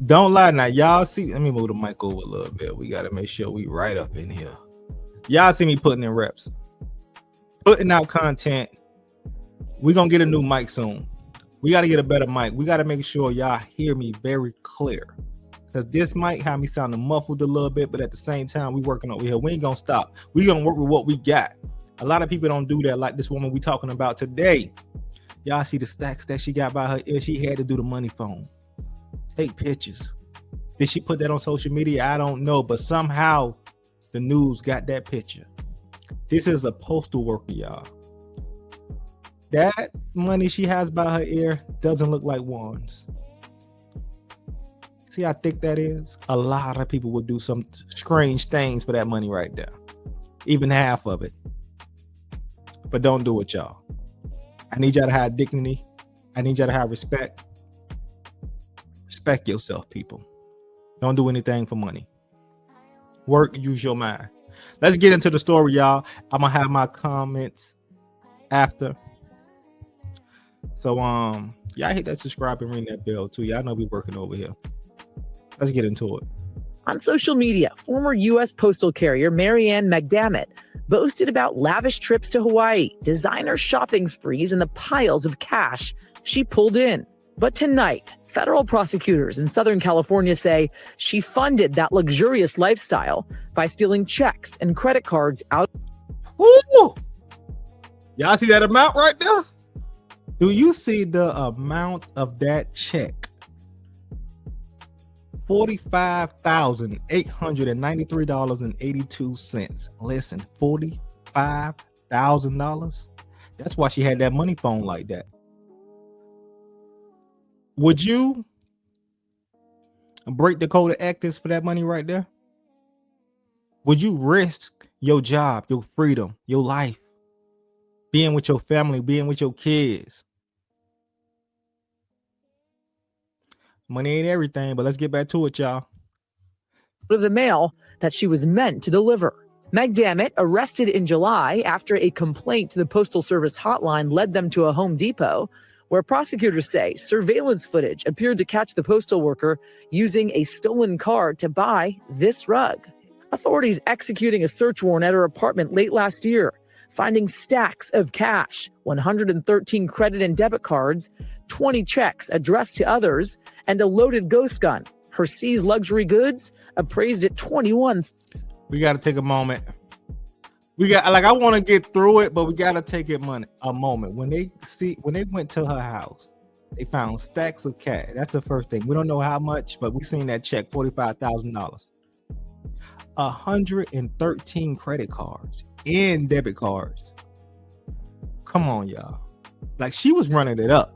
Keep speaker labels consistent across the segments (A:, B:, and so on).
A: Don't lie now. Y'all see, let me move the mic over a little bit. We got to make sure we right up in here. Y'all see me putting in reps, putting out content. We're going to get a new mic soon. We got to get a better mic. We got to make sure y'all hear me very clear. Because this might have me sounding muffled a little bit, but at the same time, we working over here. We ain't going to stop. We going to work with what we got. A lot of people don't do that like this woman we talking about today. Y'all see the stacks that she got by her ear. She had to do the money phone. Take pictures. Did she put that on social media? I don't know, but somehow the news got that picture. This is a postal worker, y'all. That money she has by her ear doesn't look like ones. See how thick that is? A lot of people would do some strange things for that money right there. Even half of it. But don't do it, y'all. I need y'all to have dignity. I need y'all to have respect. Respect yourself, people. Don't do anything for money. Work, use your mind. Let's get into the story, y'all. I'm gonna have my comments after. So y'all hit that subscribe and ring that bell too. Y'all know we working over here. Let's get into it.
B: On social media, former U.S. postal carrier Marianne McDermott boasted about lavish trips to Hawaii, designer shopping sprees, and the piles of cash she pulled in. But tonight, federal prosecutors in Southern California say she funded that luxurious lifestyle by stealing checks and credit cards out.
A: Ooh! Y'all see that amount right there? Do you see the amount of that check? $45,893.82. Listen, $45,000. That's why she had that money phone like that. Would you break the code of ethics for that money right there? Would you risk your job, your freedom, your life, being with your family, being with your kids? Money ain't everything, but let's get back to it, y'all.
B: Of the mail that she was meant to deliver. McDermott, arrested in July after a complaint to the Postal Service hotline led them to a Home Depot, where prosecutors say surveillance footage appeared to catch the postal worker using a stolen card to buy this rug. Authorities executing a search warrant at her apartment late last year, finding stacks of cash, 113 credit and debit cards, 20 checks addressed to others, and a loaded ghost gun. Her seized luxury goods appraised at $21,000.
A: We got to take a moment. I want to get through it, but we got to take a moment. When they went to her house, they found stacks of cash. That's the first thing. We don't know how much, but we seen that check, $45,000. 113 credit cards and debit cards. Come on, y'all. Like, she was running it up.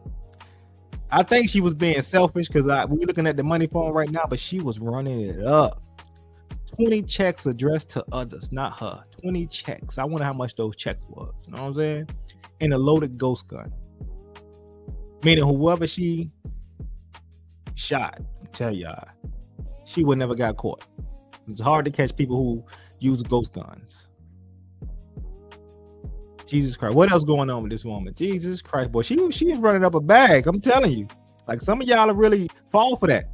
A: I think she was being selfish because we're looking at the money phone right now, but she was running it up. 20 checks addressed to others, not her. 20 checks. I wonder how much those checks was. You know what I'm saying? And a loaded ghost gun. Meaning whoever she shot, I tell y'all, she would never got caught. It's hard to catch people who use ghost guns. Jesus Christ. What else going on with this woman? Jesus Christ, boy. She's running up a bag. I'm telling you. Like, some of y'all really fall for that.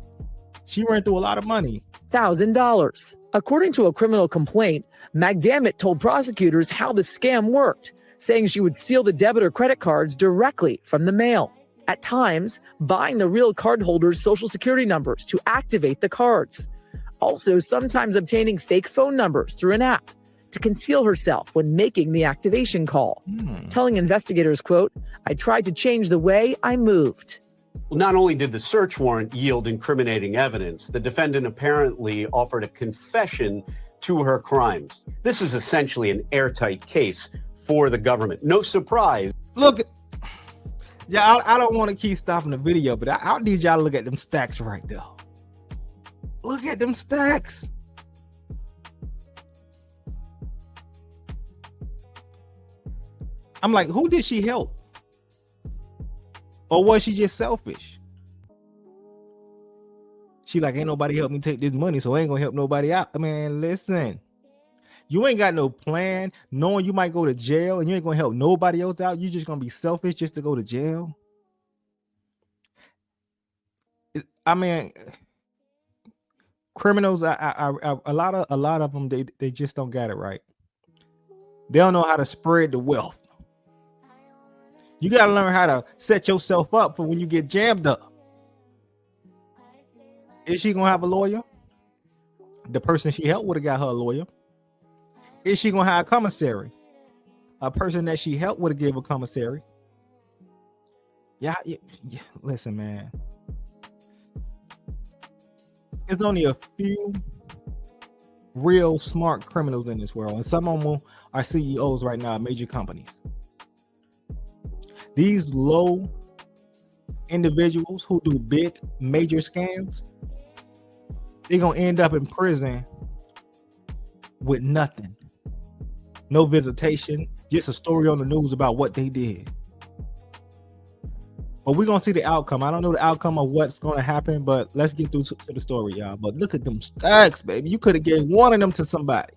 A: She ran through a lot of money.
B: $1,000. According to a criminal complaint, McDermott told prosecutors how the scam worked, saying she would steal the debit or credit cards directly from the mail. At times, buying the real cardholders' social security numbers to activate the cards. Also, sometimes obtaining fake phone numbers through an app to conceal herself when making the activation call. Telling investigators, quote, "I tried to change the way I moved."
C: Well, not only did the search warrant yield incriminating evidence, the defendant apparently offered a confession to her crimes. This is essentially an airtight case for the government. No surprise.
A: Look, yeah, I don't want to keep stopping the video, but I need y'all to look at them stacks right there. Look at them stacks. I'm like, who did she help? Or was she just selfish? She like, ain't nobody help me take this money, so I ain't gonna help nobody out. Man, listen. You ain't got no plan, knowing you might go to jail and you ain't gonna help nobody else out. You just gonna be selfish just to go to jail. I mean, criminals, a lot of them, they just don't get it right. They don't know how to spread the wealth. You got to learn how to set yourself up for when you get jammed up. Is she gonna have a lawyer? The person she helped would have got her a lawyer. Is she gonna have a commissary? A person that she helped would have gave a commissary. Yeah. Listen, man. There's only a few real smart criminals in this world, and some of them are CEOs right now of major companies. These low individuals who do big major scams, they're gonna end up in prison with nothing. No visitation, just a story on the news about what they did. But we're gonna see the outcome. I don't know the outcome of what's gonna happen, but let's get through to the story, y'all. But look at them stacks, baby. You could have gave one of them to somebody.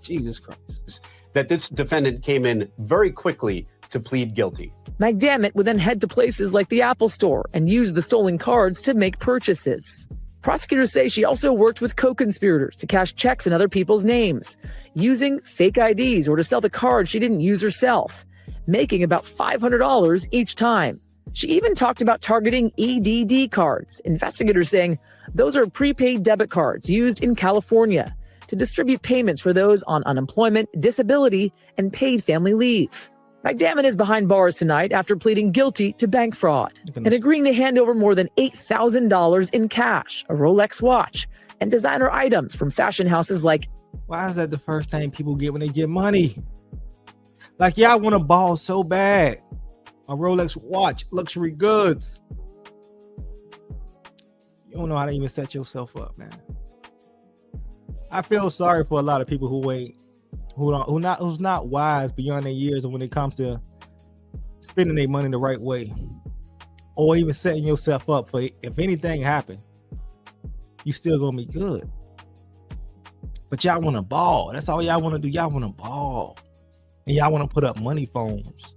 A: Jesus Christ.
C: That this defendant came in very quickly to plead guilty.
B: McDermott would then head to places like the Apple Store and use the stolen cards to make purchases. Prosecutors say she also worked with co-conspirators to cash checks in other people's names, using fake IDs or to sell the cards she didn't use herself, making about $500 each time. She even talked about targeting EDD cards, investigators saying those are prepaid debit cards used in California to distribute payments for those on unemployment, disability, and paid family leave. McDermott is behind bars tonight after pleading guilty to bank fraud and agreeing to hand over more than $8,000 in cash, a Rolex watch, and designer items from fashion houses like...
A: Why is that the first thing people get when they get money? Like, y'all want to ball so bad. A Rolex watch, luxury goods. You don't know how to even set yourself up, man. I feel sorry for a lot of people who's not wise beyond their years, and when it comes to spending their money the right way, or even setting yourself up for if anything happened, you still gonna be good. But y'all want to ball. That's all y'all want to do. Y'all want to ball, and y'all want to put up money phones.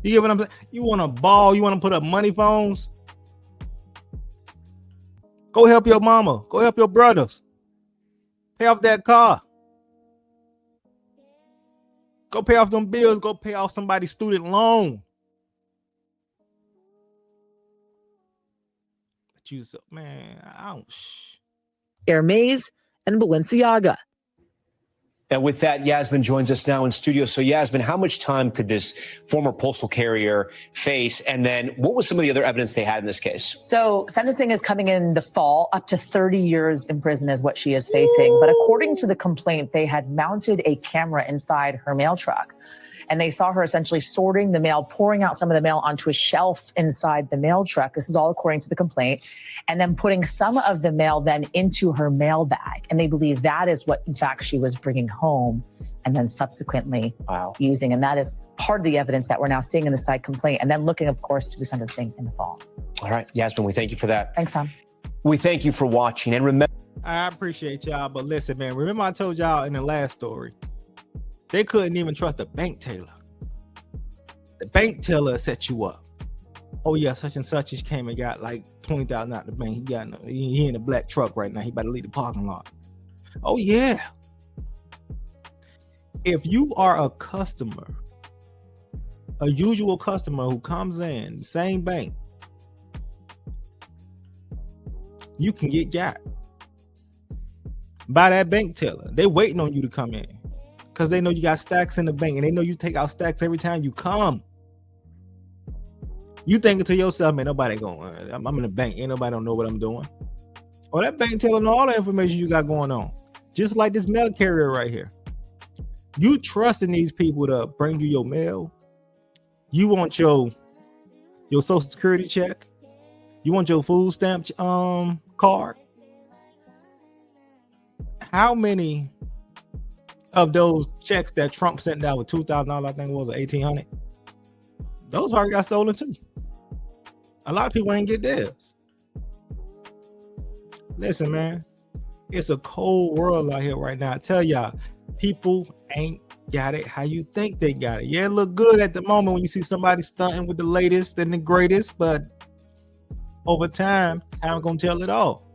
A: You get what I'm saying? You want to ball. You want to put up money phones. Go help your mama. Go help your brothers. Pay off that car. Go pay off them bills. Go pay off somebody's student loan. But you, man, I don't.
B: Hermes and Balenciaga.
D: And with that, Yasmin joins us now in studio. So Yasmin, how much time could this former postal carrier face? And then what was some of the other evidence they had in this case?
E: So sentencing is coming in the fall. Up to 30 years in prison is what she is facing. But according to the complaint, they had mounted a camera inside her mail truck. And they saw her essentially sorting the mail, pouring out some of the mail onto a shelf inside the mail truck. This is all according to the complaint. And then putting some of the mail then into her mail bag. And they believe that is what, in fact, she was bringing home and then subsequently using. And that is part of the evidence that we're now seeing in the side complaint. And then looking, of course, to the sentencing in the fall.
D: All right, Yasmin, we thank you for that.
E: Thanks, Tom.
D: We thank you for watching. And remember,
A: I appreciate y'all. But listen, man, remember I told y'all in the last story, they couldn't even trust the bank teller. The bank teller set you up. Oh yeah, such and such just came and got like $20,000 out the bank. He in a black truck right now. He about to leave the parking lot. Oh yeah. If you are a customer, a usual customer who comes in the same bank, you can get got by that bank teller. They waiting on you to come in because they know you got stacks in the bank, and they know you take out stacks every time you come. You thinking to yourself, man, nobody going. I'm in the bank. Ain't nobody don't know what I'm doing. Oh, that bank telling all the information you got going on. Just like this mail carrier right here. You trusting these people to bring you your mail. You want your social security check. You want your food stamp card. How many of those checks that Trump sent down with $2,000, I think it was, or $1,800, those already got stolen too. A lot of people ain't get theirs. Listen, man, it's a cold world out here right now. I tell y'all, people ain't got it how you think they got it. Yeah, it look good at the moment when you see somebody stunting with the latest and the greatest, but over time gonna tell it all.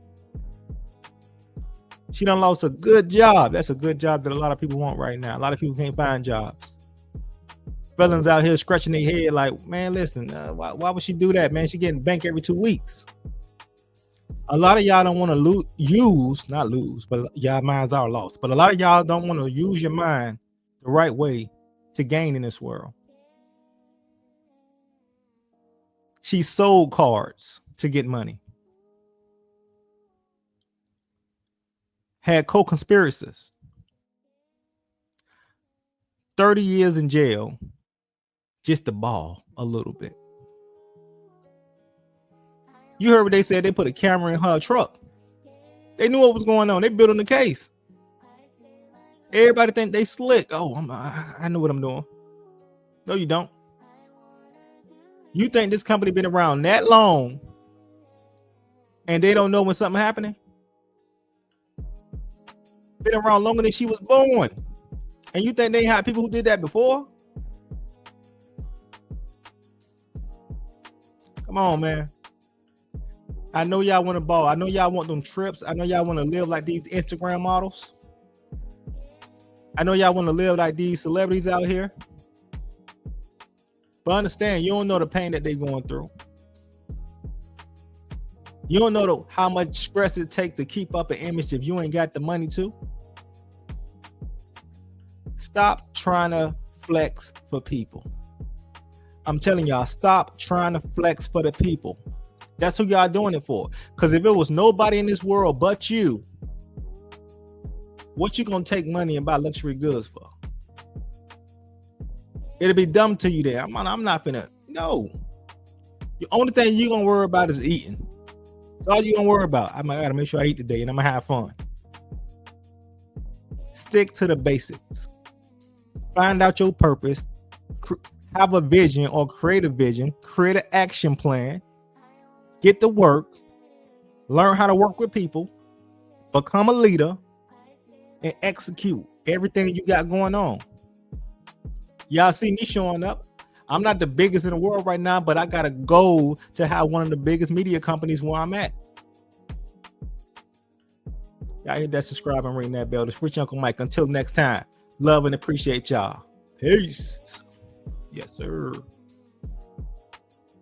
A: She done lost a good job. That's a good job that a lot of people want right now. A lot of people can't find jobs. Felons out here scratching their head like, man, listen, why would she do that, man? She getting banked every 2 weeks. A lot of y'all don't want to not lose, but y'all minds are lost. But a lot of y'all don't want to use your mind the right way to gain in this world. She sold cards to get money. Had co-conspirators. 30 years in jail just to ball a little bit. You heard what they said. They put a camera in her truck. They knew what was going on. They building the case. Everybody think they slick. Oh, I know what I'm doing. No, you don't. You think this company been around that long and they don't know when something happening? Been around longer than she was born. And you think they had people who did that before? Come on, man. I know y'all want to ball. I know y'all want them trips. I know y'all want to live like these Instagram models. I know y'all want to live like these celebrities out here. But understand, you don't know the pain that they're going through. You don't know how much stress it takes to keep up an image if you ain't got the money to. Stop trying to flex for people. I'm telling y'all, stop trying to flex for the people. That's who y'all doing it for. Because if it was nobody in this world but you, what you gonna take money and buy luxury goods for? It'll be dumb to you there. I'm not finna. No. The only thing you gonna worry about is eating. That's all you gonna worry about. I gotta make sure I eat today and I'm gonna have fun. Stick to the basics. Find out your purpose. Have a vision or create a vision. Create an action plan. Get to work. Learn how to work with people. Become a leader. And execute everything you got going on. Y'all see me showing up. I'm not the biggest in the world right now, but I got a goal to have one of the biggest media companies where I'm at. Y'all hit that subscribe and ring that bell. This Rich Uncle Mike. Until next time, love and appreciate y'all. Peace. Yes, sir.